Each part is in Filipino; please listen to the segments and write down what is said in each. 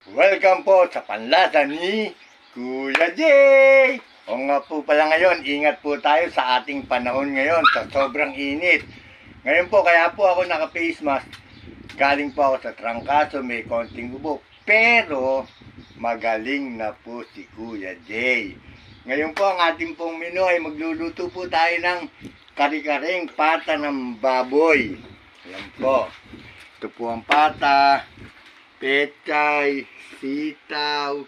Welcome po sa panlasa ni Kuya Jay! O nga po pala ngayon, ingat po tayo sa ating panahon ngayon sa sobrang init. Ngayon po, kaya po ako naka-face mask. Galing po ako sa trangkaso, may konting ubo. Pero, magaling na po si Kuya Jay. Ngayon po, ang ating pong menu ay magluluto po tayo ng kari-karing pata ng baboy. Ayan po. Ito po ang pata, pechay, sitaw,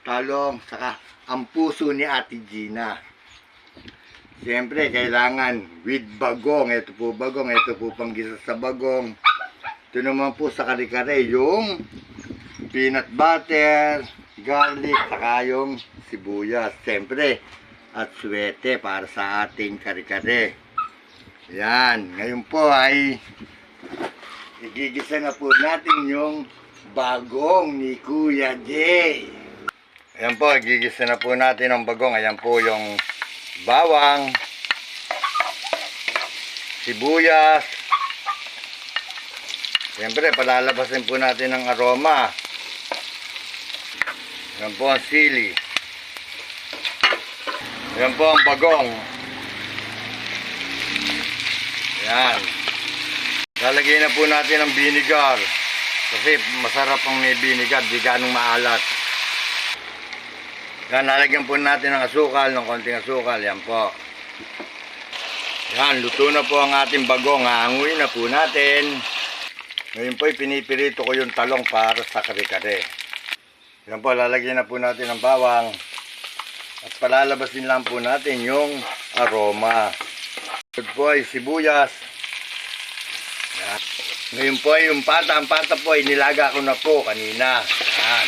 talong, saka ang puso ni Ate Gina. Siyempre, kailangan with bagong. Ito po bagong, ito po panggisa sa bagong. Ito naman po sa kare-kare, yung peanut butter, garlic, saka yung sibuyas. Siyempre, at suwete para sa ating kare-kare. Yan, ngayon po ay igigisa na po natin yung bagong ni Kuya Jay. Ayan po, igigisa na po natin ang bagong. Ayan po yung bawang, sibuyas. Siyempre, palalabasin po natin ang aroma. Ayan po ang sili. Ayan po ang bagong. Ayan. Lalagyan na po natin ang vinegar. Kasi masarap ang may vinegar, di ganong maalat. Yan, lalagyan po natin ng asukal, ng konting asukal. Yan po. Yan, luto na po ang ating bagong. Hanguin na po natin. Ngayon po, pinipirito ko yung talong para sa kare-kare. Yan po, lalagyan na po natin ang bawang. At palalabasin lang po natin yung aroma. Ito po ay sibuyas. Yan. Ngayon po ay yung pata. Ang pata po ay nilaga ko na po kanina. Yan.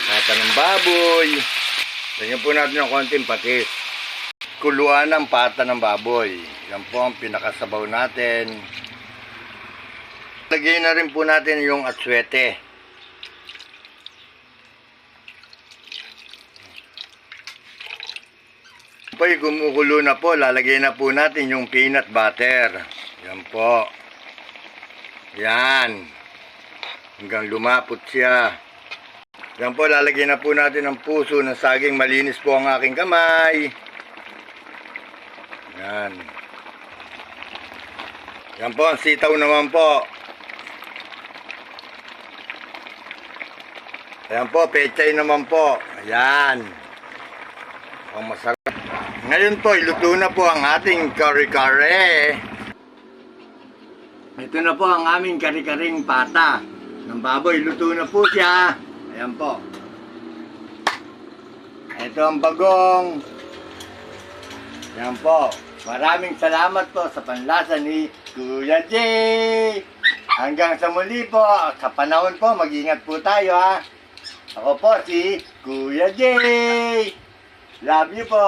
Pata ng baboy. Lagyan po natin ng konting patis. Kuluan ng pata ng baboy. Yan po ang pinakasabaw natin. Lagyan na rin po natin yung atsuete. Po, gumukulo na po, lalagay na po natin yung peanut butter. Yan po. Yan. Hanggang lumapot siya. Yan po, lalagay na po natin ang puso ng saging. Malinis po ang aking kamay. Yan. Yan po, ang sitaw naman po. Yan po, pechay naman po. Ayan. Ang masarap. Ngayon po, iluto na po ang ating kare-kare. Ito na po ang aming kare-karing pata ng baboy. Luto na po siya. Ayan po. Ito ang bagong. Ayan po. Maraming salamat po sa panlasa ni Kuya Jay. Hanggang sa muli po. Sa panahon po, mag-ingat po tayo ha. Ako po si Kuya Jay. Love you po.